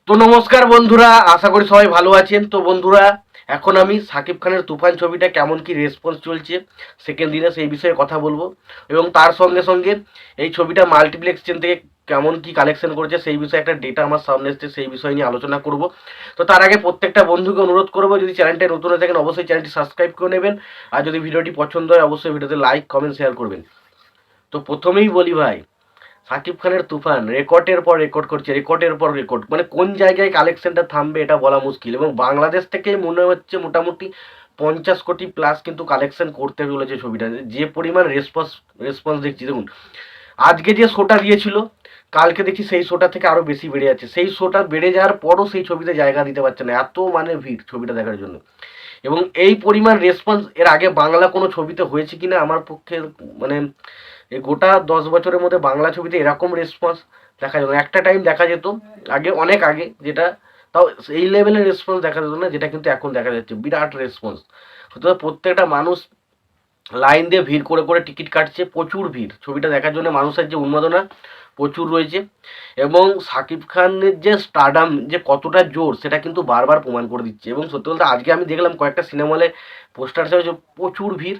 তো নমস্কার বন্ধুরা, আশা করি সবাই ভালো আছেন। তো বন্ধুরা, এখন আমি সাকিব খানের তুফান ছবিটা কেমন কি রেসপন্স চলছে সেকেন্ড দিনে সেই বিষয়ে কথা বলবো, এবং তার সঙ্গে সঙ্গে এই ছবিটা মাল্টিপ্লেক্স চেন থেকে কেমন কি কালেকশন করেছে সেই বিষয়ে একটা ডেটা আমার সামনে এসছে, সেই বিষয় নিয়ে আলোচনা করব। তো তার আগে প্রত্যেকটা বন্ধুকে অনুরোধ করবো, যদি চ্যানেলটা নতুন হয়ে থাকেন অবশ্যই চ্যানেলটি সাবস্ক্রাইব করে নেবেন, আর যদি ভিডিওটি পছন্দ হয় অবশ্যই ভিডিওতে লাইক কমেন্ট শেয়ার করবেন। তো প্রথমেই বলি ভাই, সাকিব খানের তুফান রেকর্ডের পর রেকর্ড করছে, রেকর্ডের পর রেকর্ড, মানে কোন জায়গায় কালেকশনটা থামবে এটা বলা মুশকিল। এবং বাংলাদেশ থেকে মনে হচ্ছে মোটামুটি 50 কোটি প্লাস কিন্তু কালেকশন করতে চলেছে ছবিটা, যে পরিমাণ রেসপন্স দেখছি। দেখুন, আজকে যে শোটা দিয়েছিল, কালকে দেখি সেই শোটা থেকে আরো বেশি বেড়ে যাচ্ছে। সেই শোটা বেড়ে যাওয়ার পরও সেই ছবিতে জায়গা দিতে পারছে না, এত মানে ভিড় ছবিটা দেখার জন্য। এবং এই পরিমাণ রেসপন্স এর আগে বাংলা কোনো ছবিতে হয়েছে কিনা আমার পক্ষে, মানে এই গোটা 10 বছরের মধ্যে বাংলা ছবিতে এরকম রেসপন্স দেখা যেত না। একটা টাইম দেখা যেত আগে, অনেক আগে, যেটা তাও এই লেভেলের রেসপন্স দেখা যেত না, যেটা কিন্তু এখন দেখা যাচ্ছে বিরাট রেসপন্স। সুতরাং প্রত্যেকটা মানুষ লাইন দিয়ে ভিড় করে করে টিকিট কাটছে, প্রচুর ভিড় ছবিটা দেখার জন্য, মানুষের যে উন্মাদনা প্রচুর রয়েছে। এবং সাকিব খানের যে স্টারডাম যে কতটা জোর সেটা কিন্তু বারবার প্রমাণ করে দিচ্ছে। এবং সত্যি বলতে আজকে আমি দেখলাম কয়েকটা সিনেমা হলে পোস্টার হিসেবে যে প্রচুর ভিড়,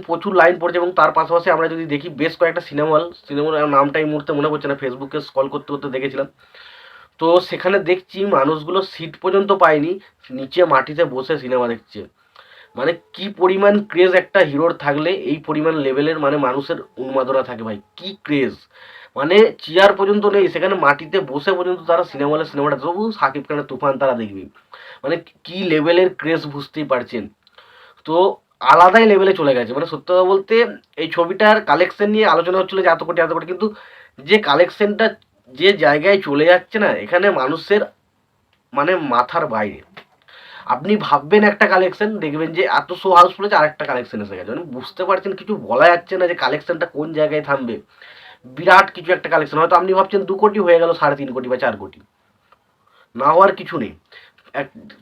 প্রচুর লাইন পড়ছে। এবং তার পাশাপাশি আমরা যদি দেখি বেশ কয়েকটা সিনেমার নামটা এই মুহূর্তে মনে পড়ছে না, ফেসবুকে স্ক্রল করতে করতে দেখেছিলাম। তো সেখানে দেখছি মানুষগুলো সিট পর্যন্ত পায়নি, নিচে মাটিতে বসে সিনেমা দেখছে। মানে কি পরিমাণ ক্রেজ একটা হিরোর থাকলে এই পরিমাণ লেভেলের মানে মানুষের উন্মাদনা থাকে ভাই, কি ক্রেজ। মানে চেয়ার পর্যন্ত নেই, সেখানে মাটিতে বসে পর্যন্ত তারা সিনেমাটা তবু সাকিব খানের তুফান তারা দেখবে। মানে কি লেভেলের ক্রেজ বুঝতেই পারছেন। তো আলাদাই লেভেলে চলে গেছে। মানে সত্যি কথা বলতে এই ছবিটার কালেকশন নিয়ে আলোচনা হচ্ছিল যে এত কোটি, কিন্তু যে কালেকশনটা যে জায়গায় চলে যাচ্ছে না, এখানে মানুষের মানে মাথার বাইরে। আপনি ভাববেন একটা কালেকশন, দেখবেন যে এত শো হাউসফুল আছে, আরেকটা কালেকশন এসে গেছে। মানে বুঝতে পারছেন, কিছু বলা যাচ্ছে না যে কালেকশনটা কোন জায়গায় থামবে। বিরাট কিছু একটা কালেকশন, হয়তো আপনি ভাবছেন 2 কোটি হয়ে গেল, 3.5 কোটি বা 4 কোটি, না হওয়ার কিছু নেই।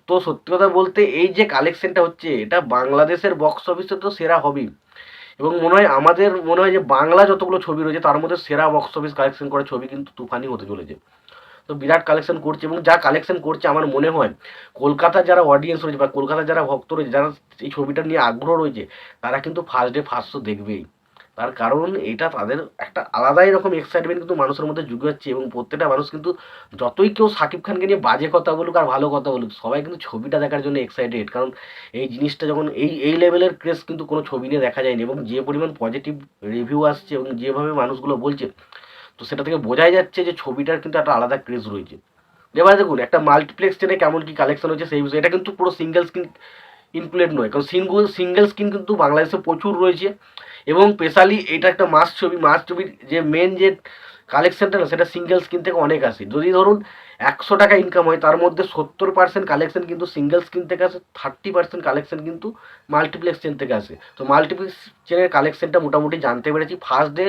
তো সত্যি কথা বলতে এই যে কালেকশনটা হচ্ছে, এটা বাংলাদেশের বক্স অফিসে তো সেরা হবেই। এবং মনে হয় যে বাংলা যতগুলো ছবি রয়েছে তার মধ্যে সেরা বক্স অফিস কালেকশন করা ছবি কিন্তু তুফানই হতে চলেছে। তো বিরাট কালেকশন করছে, এবং যা কালেকশন করছে আমার মনে হয় কলকাতার যারা অডিয়েন্স রয়েছে বা কলকাতার যারা ভক্ত রয়েছে, যারা এই ছবিটা নিয়ে আগ্রহ রয়েছে, তারা কিন্তু ফার্স্ট ডে ফার্স্ট শো দেখবেই। তার কারণ এটা তাদের একটা আলাদাই রকম এক্সাইটমেন্ট কিন্তু মানুষের মধ্যে যুগে যাচ্ছে। এবং প্রত্যেকটা মানুষ কিন্তু যতই কেউ সাকিব খানকে নিয়ে বাজে কথা বলুক আর ভালো কথা বলুক, সবাই কিন্তু ছবিটা দেখার জন্য এক্সাইটেড। কারণ এই জিনিসটা যখন এই লেভেলের ক্রেজ কিন্তু কোনো ছবি নিয়ে দেখা যায়নি। এবং যে পরিমাণ পজিটিভ রিভিউ আসছে এবং যেভাবে মানুষগুলো বলছে, তো সেটা থেকে বোঝাই যাচ্ছে যে ছবিটার কিন্তু একটা আলাদা ক্রেজ রয়েছে। এবার দেখুন একটা মাল্টিপ্লেক্স ট্রেনে কেমন কি কালেকশন হচ্ছে সেই বিষয়ে, এটা কিন্তু পুরো সিঙ্গেল স্ক্রিন ইনক্লুডেড নয়, কারণ সিঙ্গেল স্ক্রিন কিন্তু বাংলাদেশে প্রচুর রয়েছে। এবং স্পেশালি এটা একটা মাস ছবির যে মেন যে কালেকশনটা না, সেটা সিঙ্গেল স্ক্রিন থেকে অনেক আসে। যদি ধরুন 100 টাকা ইনকাম হয়, তার মধ্যে 70% কালেকশন কিন্তু সিঙ্গেল স্ক্রিন থেকে আসে, 30% কালেকশন কিন্তু মাল্টিপ্লেক্স চেন থেকে আসে। তো মাল্টিপ্লেক্স চেনের কালেকশনটা মোটামুটি জানতে পেরেছি। ফার্স্ট ডে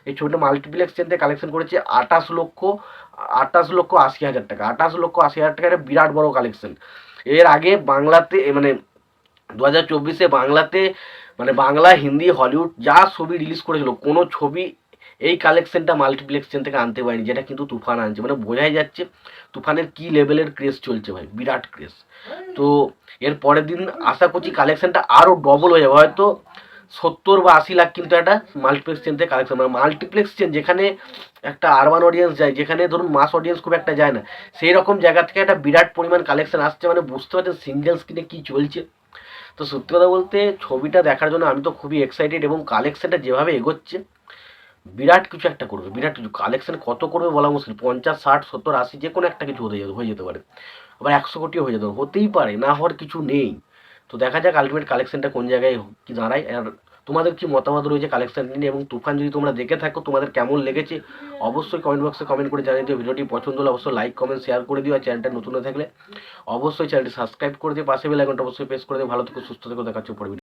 এই ছবিটা মাল্টিপ্লেক্স চেন থেকে কালেকশন করেছে 28,80,000 টাকা। 28,80,000 টাকা একটা বিরাট বড় কালেকশন। এর আগে বাংলাতে মানে 2024-এ বাংলাতে, মানে বাংলা হিন্দি হলিউড যা ছবি রিলিজ করেছিল, কোনো ছবি এই কালেকশনটা মাল্টিপ্লেক্স চেন থেকে আনতে পারেনি, যেটা কিন্তু তুফান আনছে। মানে বোঝাই যাচ্ছে তুফানের কি লেভেলের ক্রেজ চলছে ভাই, বিরাট ক্রেজ। তো এর পরের দিন আশা করছি কালেকশনটা আরও ডবল হয়ে যাবে, হয়তো 70 বা 80 লাখ কিন্তু একটা মাল্টিপ্লেক্স চেন থেকে কালেকশন। মানে মাল্টিপ্লেক্স চেন যেখানে একটা আরবান অডিয়েন্স যায়, যেখানে ধরুন মাস অডিয়েন্স খুব একটা যায় না, সেই রকম জায়গা থেকে একটা বিরাট পরিমাণ কালেকশন আসছে। মানে বুঝতে পারছেন সিঙ্গেল স্ক্রিনে কী চলছে। তো সত্যি কথা বলতে ছবিটা দেখার জন্য আমি তো খুবই এক্সাইটেড। এবং কালেকশনটা যেভাবে এগোচ্ছে, বিরাট কিছু একটা করবে, বিরাট কিছু। কালেকশন কত করবে বলা মুশকিল, 50, 60, 70, 80 যে কোনো একটা কিছু হয়ে যেতে পারে। আবার 100 কোটিও হয়ে যেতে পারে, হতেই পারে, না হওয়ার কিছু নেই। তো দেখা যাক আলটিমেট কালেকশনটা কোন জায়গায় কি দাঁড়ায়। আর তোমাদের কি মতামত রয়েছে কালেকশন নিয়ে, এবং তুফান যদি তোমরা দেখে থাকো তোমাদের কেমন লেগেছে অবশ্যই কমেন্ট বক্সে কমেন্ট করে জানিয়ে দিও। ভিডিওটি পছন্দ হলে অবশ্যই লাইক কমেন্ট শেয়ার করে দিও। আর চ্যানেলটা নতুন হয়ে থাকলে অবশ্যই চ্যানেলটি সাবস্ক্রাইব করে দিও, পাশে বেল আইকনটা অবশ্যই প্রেস করে দিও। ভালো থেকো, সুস্থ থেকো, দেখা হচ্ছে পরে ভিডিও।